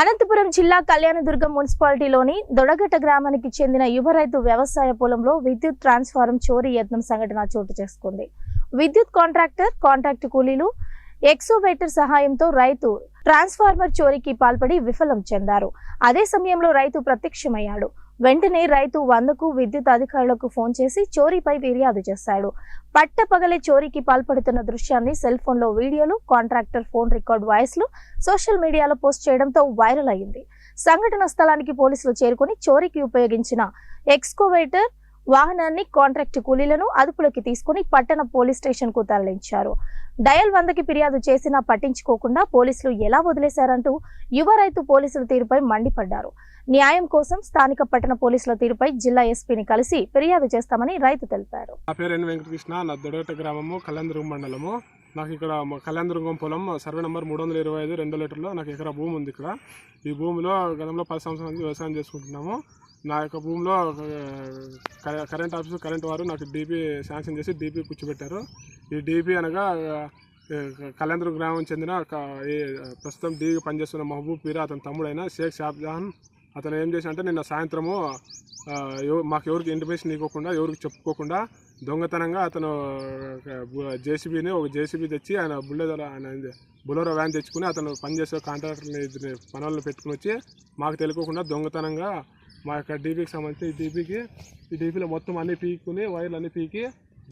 అనంతపురం జిల్లా కళ్యాణదుర్గం మున్సిపాలిటీలోని దొడగట్ట గ్రామానికి చెందిన యువ రైతు వ్యవసాయ పొలంలో విద్యుత్ ట్రాన్స్ఫార్మర్ చోరీ యత్నం సంఘటన చోటు చేసుకుంది. విద్యుత్ కాంట్రాక్ట్ కూలీలు ఎక్సోవేటర్ సహాయంతో రైతు ట్రాన్స్ఫార్మర్ చోరీకి పాల్పడి విఫలం చెందారు. అదే సమయంలో రైతు ప్రత్యక్షమయ్యాడు. వెంటనే రైతు 100కు విద్యుత్ అధికారులకు ఫోన్ చేసి చోరీపై ఫిర్యాదు చేశాడు. పట్టపగలే చోరీకి పాల్పడుతున్న దృశ్యాన్ని సెల్ ఫోన్ లో వీడియోలు, కాంట్రాక్టర్ ఫోన్ రికార్డ్ వాయిస్లు సోషల్ మీడియాలో పోస్ట్ చేయడంతో వైరల్ అయింది. సంఘటన స్థలానికి పోలీసులు చేరుకుని చోరీకి ఉపయోగించిన ఎక్స్కోవేటర్ వాహనాన్ని, కాంట్రాక్ట్ కూలీలను అదుపులోకి తీసుకుని పట్టణ పోలీస్ స్టేషన్ కు తరలించారు. డయల్ 100కి ఫిర్యాదు చేసినా పట్టించుకోకుండా పోలీసులు ఎలా వదిలేశారంటూ యువ రైతు పోలీసుల తీరుపై మండిపడ్డారు. న్యాయం కోసం స్థానిక పట్టణ పోలీసుల తీరుపై జిల్లా ఎస్పీని కలిసి ఫిర్యాదు చేస్తామని రైతు తెలిపారు. నా పేరు ఎన్ వెంకటకృష్ణ. నా దొడగట్ట గ్రామము, కళ్యాణదుర్గం మండలము. నాకు ఇక్కడ కళ్యాణదుర్గం పొలం సర్వే నెంబర్ 325 2 లీటర్లో నాకు ఎకరా భూమి ఉంది. ఇక్కడ ఈ భూమిలో గతంలో 10 సంవత్సరాల నుంచి వ్యవసాయం చేసుకుంటున్నాము. నా యొక్క భూమిలో కరెంట్ ఆఫీసు కరెంట్ వారు నాకు డీపీ శాంక్షన్ చేసి డీపీ కూర్చోబెట్టారు. ఈ డీపీ అనగా కళ్యాణదుర్గం గ్రామం చెందిన ప్రస్తుతం డీపీ పనిచేస్తున్న మహబూబ్ పీరా అతని తమ్ముడైన షేక్ షాజహాన్ అతను ఏం చేశాడంటే నిన్న సాయంత్రము మాకు ఎవరికి ఇంటిమేషన్ ఇవ్వకుండా, ఎవరికి చెప్పుకోకుండా దొంగతనంగా అతను ఒక జేసీబీ తెచ్చి ఆయన బులోరో వ్యాన్ తెచ్చుకుని అతను పనిచేసే కాంట్రాక్టర్ని పనులను పెట్టుకుని వచ్చి మాకు తెలియకుండా దొంగతనంగా మా యొక్క డీపీకి సంబంధించి ఈ డీపీలో మొత్తం అన్నీ పీకుని వైర్లు అన్నీ పీకి